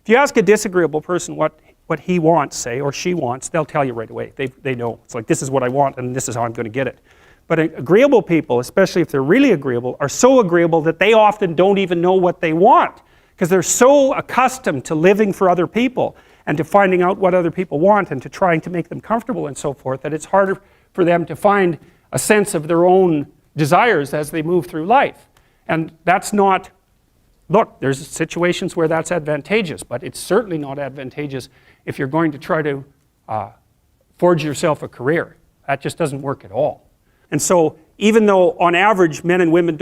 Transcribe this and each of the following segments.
If you ask a disagreeable person what he wants, say, or she wants, they'll tell you right away. They know. It's like, this is what I want and this is how I'm going to get it. But agreeable people, especially if they're really agreeable, are so agreeable that they often don't even know what they want, because they're so accustomed to living for other people and to finding out what other people want and to trying to make them comfortable and so forth, that it's harder for them to find a sense of their own desires as they move through life. And that's not, look, there's situations where that's advantageous, but it's certainly not advantageous if you're going to try to forge yourself a career. That just doesn't work at all. And so even though on average men and women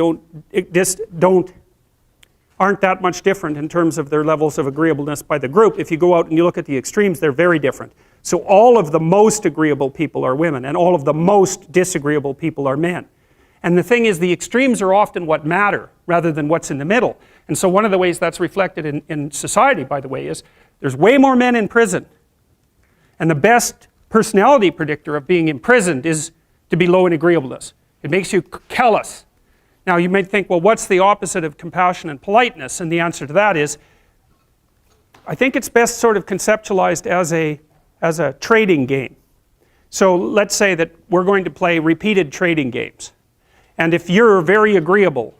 aren't that much different in terms of their levels of agreeableness by the group, if you go out and you look at the extremes, they're very different. So all of the most agreeable people are women, and all of the most disagreeable people are men. And the thing is, the extremes are often what matter rather than what's in the middle. And so one of the ways that's reflected in society, by the way, is there's way more men in prison. And the best personality predictor of being imprisoned is to be low in agreeableness. It makes you callous. Now you might think, well, what's the opposite of compassion and politeness? And the answer to that is, I think it's best sort of conceptualized as a trading game. So let's say that we're going to play repeated trading games. And if you're very agreeable,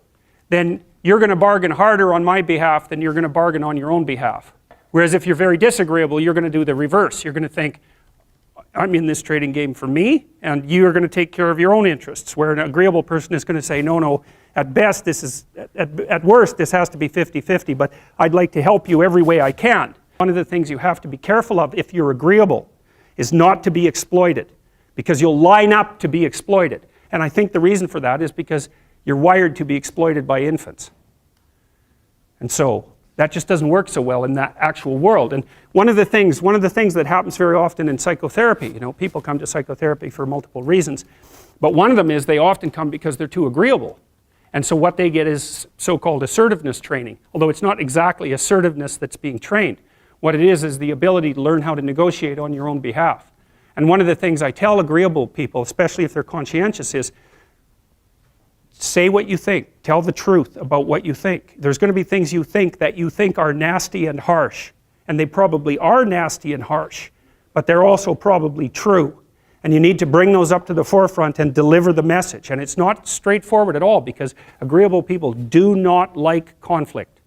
then you're going to bargain harder on my behalf than you're going to bargain on your own behalf. Whereas if you're very disagreeable, you're going to do the reverse. You're going to think, I'm in this trading game for me, and you're going to take care of your own interests. Where an agreeable person is going to say, no, at best this is, at worst this has to be 50-50, but I'd like to help you every way I can. One of the things you have to be careful of if you're agreeable is not to be exploited, because you'll line up to be exploited. And I think the reason for that is because you're wired to be exploited by infants. And so that just doesn't work so well in that actual world. And one of the things that happens very often in psychotherapy, people come to psychotherapy for multiple reasons, but one of them is they often come because they're too agreeable. And so what they get is so-called assertiveness training, although it's not exactly assertiveness that's being trained. What it is the ability to learn how to negotiate on your own behalf. And one of the things I tell agreeable people, especially if they're conscientious, is say what you think. Tell the truth about what you think. There's going to be things you think that you think are nasty and harsh. And they probably are nasty and harsh. But they're also probably true. And you need to bring those up to the forefront and deliver the message. And it's not straightforward at all, because agreeable people do not like conflict.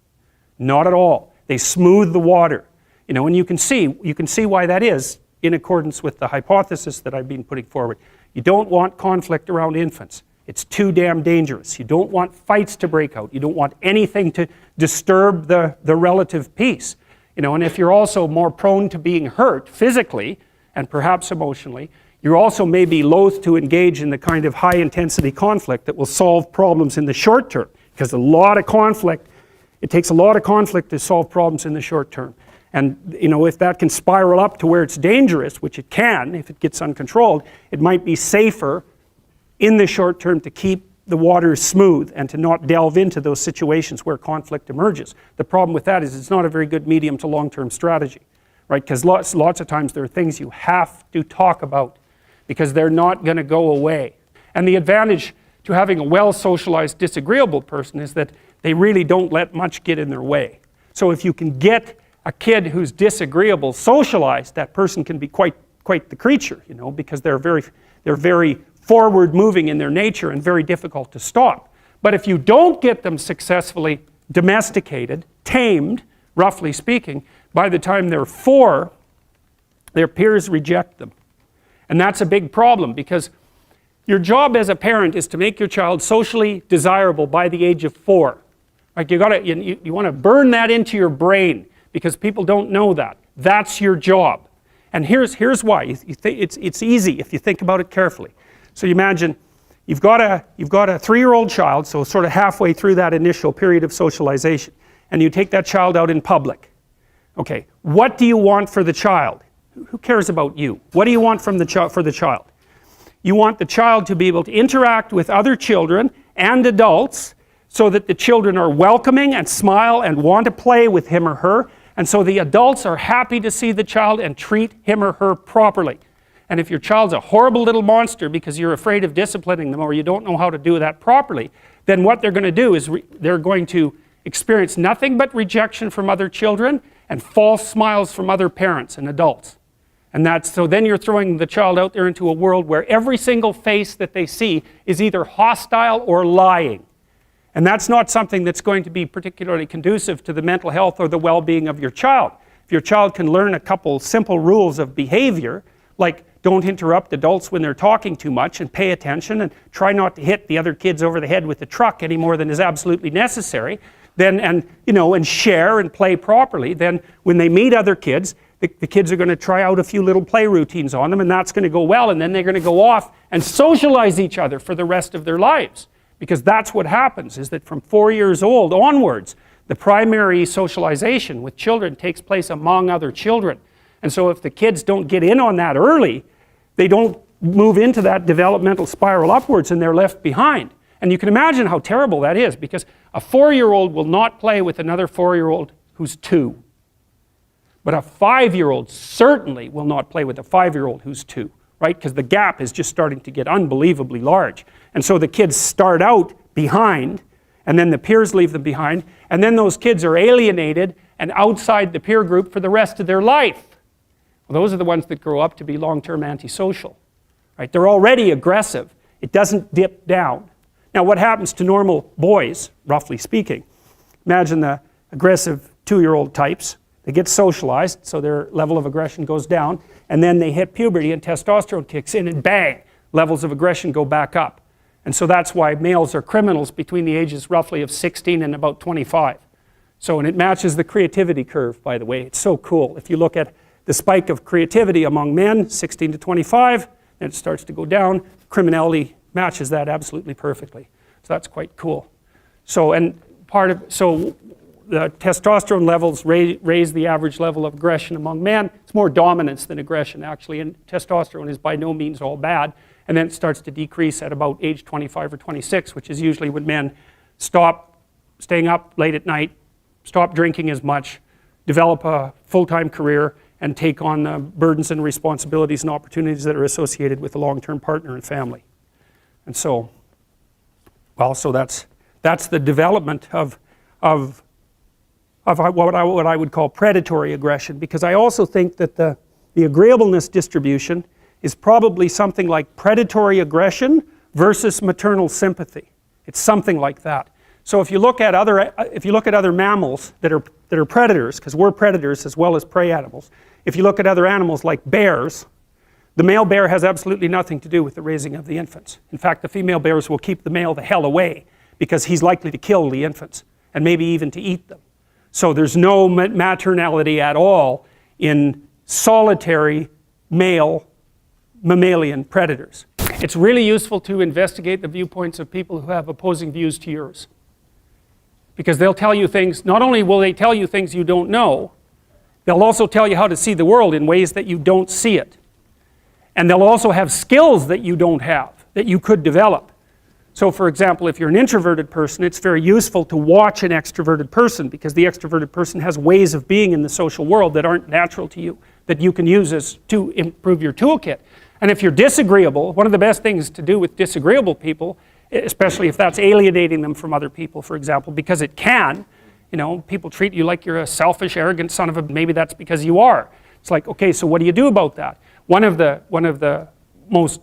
Not at all. They smooth the water. And you can see why that is in accordance with the hypothesis that I've been putting forward. You don't want conflict around infants. It's too damn dangerous. You don't want fights to break out. You don't want anything to disturb the relative peace. And if you're also more prone to being hurt physically and perhaps emotionally, you also may be loath to engage in the kind of high intensity conflict that will solve problems in the short term, because it takes a lot of conflict to solve problems in the short term. And if that can spiral up to where it's dangerous, which it can if it gets uncontrolled, it might be safer in the short term to keep the waters smooth and to not delve into those situations where conflict emerges. The problem with that is it's not a very good medium to long-term strategy, right? Because lots of times there are things you have to talk about because they're not going to go away. And the advantage to having a well-socialized disagreeable person is that they really don't let much get in their way. So if you can get a kid who's disagreeable socialized, that person can be quite the creature, because they're very forward-moving in their nature and very difficult to stop. But if you don't get them successfully domesticated, tamed, roughly speaking, by the time they're 4, their peers reject them. And that's a big problem, because your job as a parent is to make your child socially desirable by the age of 4. Like you want to burn that into your brain, because people don't know that. That's your job. And here's why. It's easy if you think about it carefully. So you imagine you've got a 3-year-old child, so sort of halfway through that initial period of socialization, and you take that child out in public. Okay, what do you want for the child? Who cares about you? What do you want for the child? You want the child to be able to interact with other children and adults so that the children are welcoming and smile and want to play with him or her, and so the adults are happy to see the child and treat him or her properly. And if your child's a horrible little monster because you're afraid of disciplining them or you don't know how to do that properly, then what they're going to do is they're going to experience nothing but rejection from other children, and false smiles from other parents and adults. And so then you're throwing the child out there into a world where every single face that they see is either hostile or lying. And that's not something that's going to be particularly conducive to the mental health or the well-being of your child. If your child can learn a couple simple rules of behavior, like don't interrupt adults when they're talking too much, and pay attention, and try not to hit the other kids over the head with the truck any more than is absolutely necessary, then, and share and play properly, then when they meet other kids, the kids are going to try out a few little play routines on them, and that's going to go well, and then they're going to go off and socialize each other for the rest of their lives. Because that's what happens, is that from 4 years old onwards, the primary socialization with children takes place among other children. And so if the kids don't get in on that early, they don't move into that developmental spiral upwards, and they're left behind. And you can imagine how terrible that is, because a 4-year-old will not play with another 4-year-old who's 2. But a 5-year-old certainly will not play with a 5-year-old who's 2, right? Because the gap is just starting to get unbelievably large. And so the kids start out behind, and then the peers leave them behind, and then those kids are alienated and outside the peer group for the rest of their life. Well, those are the ones that grow up to be long-term antisocial, right? They're already aggressive. It doesn't dip down. Now, what happens to normal boys, roughly speaking? Imagine the aggressive 2-year-old types. They get socialized, so their level of aggression goes down, and then they hit puberty and testosterone kicks in, and bang, levels of aggression go back up. And so that's why males are criminals between the ages roughly of 16 and about 25. So, and it matches the creativity curve, by the way. It's so cool. If you look at the spike of creativity among men, 16 to 25, then it starts to go down. Criminality matches that absolutely perfectly. So that's quite cool. So, and so the testosterone levels raise the average level of aggression among men. It's more dominance than aggression, actually, and testosterone is by no means all bad. And then it starts to decrease at about age 25 or 26, which is usually when men stop staying up late at night, stop drinking as much, develop a full-time career, and take on the burdens and responsibilities and opportunities that are associated with a long-term partner and family. And so, well, so that's the development of what I would call predatory aggression, because I also think that the agreeableness distribution is probably something like predatory aggression versus maternal sympathy. It's something like that. So if you look at other mammals that are predators, because we're predators as well as prey animals, if you look at other animals like bears, the male bear has absolutely nothing to do with the raising of the infants. In fact, the female bears will keep the male the hell away, because he's likely to kill the infants and maybe even to eat them. So there's no maternality at all in solitary male mammalian predators. It's really useful to investigate the viewpoints of people who have opposing views to yours, because they'll tell you things. Not only will they tell you things you don't know, they'll also tell you how to see the world in ways that you don't see it. And they'll also have skills that you don't have, that you could develop. So for example, if you're an introverted person, it's very useful to watch an extroverted person, because the extroverted person has ways of being in the social world that aren't natural to you, that you can use to improve your toolkit. And if you're disagreeable, one of the best things to do with disagreeable people, especially if that's alienating them from other people, for example, because it can, people treat you like you're a selfish, arrogant son of a, maybe that's because you are. It's like, okay, so what do you do about that? One of the most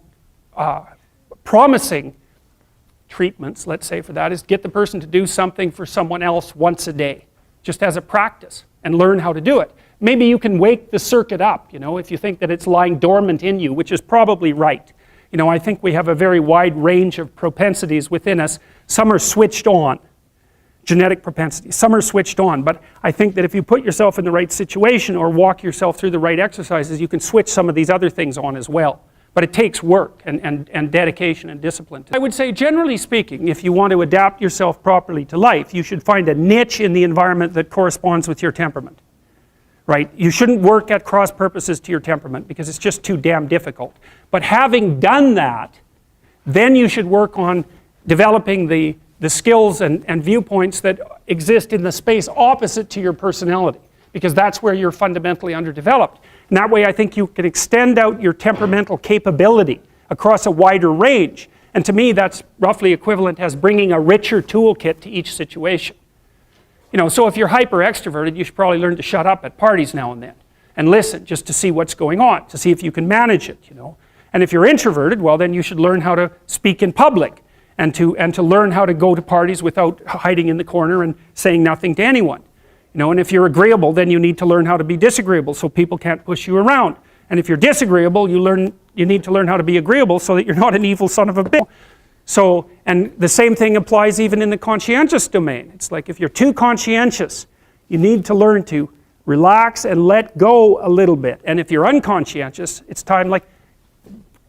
promising treatments, let's say, for that is get the person to do something for someone else once a day, just as a practice, and learn how to do it. Maybe you can wake the circuit up, if you think that it's lying dormant in you, which is probably right. I think we have a very wide range of propensities within us. Some are switched on, genetic propensities. Some are switched on, but I think that if you put yourself in the right situation or walk yourself through the right exercises, you can switch some of these other things on as well. But it takes work and dedication and discipline. I would say, generally speaking, if you want to adapt yourself properly to life, you should find a niche in the environment that corresponds with your temperament. Right? You shouldn't work at cross purposes to your temperament, because it's just too damn difficult. But having done that, then you should work on developing the skills and viewpoints that exist in the space opposite to your personality, because that's where you're fundamentally underdeveloped. And that way I think you can extend out your temperamental capability across a wider range. And to me that's roughly equivalent as bringing a richer toolkit to each situation. You know, so if you're hyper extroverted, you should probably learn to shut up at parties now and then and listen just to see what's going on, to see if you can manage it, you know. And if you're introverted, well, then you should learn how to speak in public and to learn how to go to parties without hiding in the corner and saying nothing to anyone. You know, and if you're agreeable, then you need to learn how to be disagreeable so people can't push you around. And if you're disagreeable, you need to learn how to be agreeable so that you're not an evil son of a bitch. So, and the same thing applies even in the conscientious domain. It's like if you're too conscientious, you need to learn to relax and let go a little bit. And if you're unconscientious, it's time like,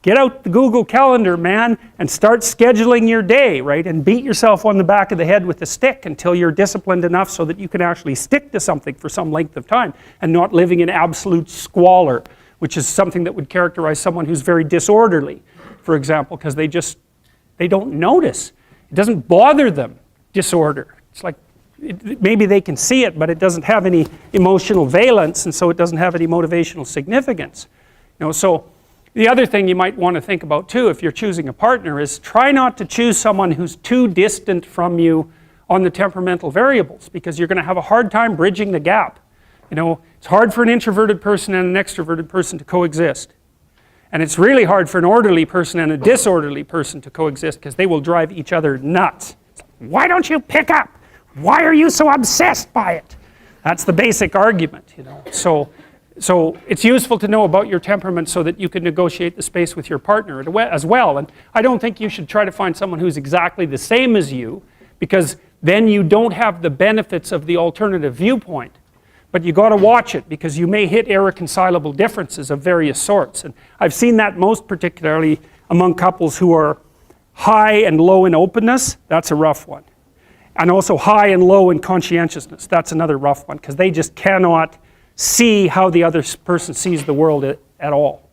get out the Google Calendar, man, and start scheduling your day, right? And beat yourself on the back of the head with a stick until you're disciplined enough so that you can actually stick to something for some length of time and not living in absolute squalor, which is something that would characterize someone who's very disorderly, for example, because they don't notice. It doesn't bother them, disorder. It's like, maybe they can see it, but it doesn't have any emotional valence, and so it doesn't have any motivational significance. You know, so the other thing you might want to think about too, if you're choosing a partner, is try not to choose someone who's too distant from you on the temperamental variables, because you're going to have a hard time bridging the gap. You know, it's hard for an introverted person and an extroverted person to coexist. And it's really hard for an orderly person and a disorderly person to coexist because they will drive each other nuts. Why don't you pick up? Why are you so obsessed by it? That's the basic argument, you know. So it's useful to know about your temperament so that you can negotiate the space with your partner as well. And I don't think you should try to find someone who's exactly the same as you, because then you don't have the benefits of the alternative viewpoint. But you got to watch it, because you may hit irreconcilable differences of various sorts. And I've seen that most particularly among couples who are high and low in openness. That's a rough one. And also high and low in conscientiousness. That's another rough one, because they just cannot see how the other person sees the world at all.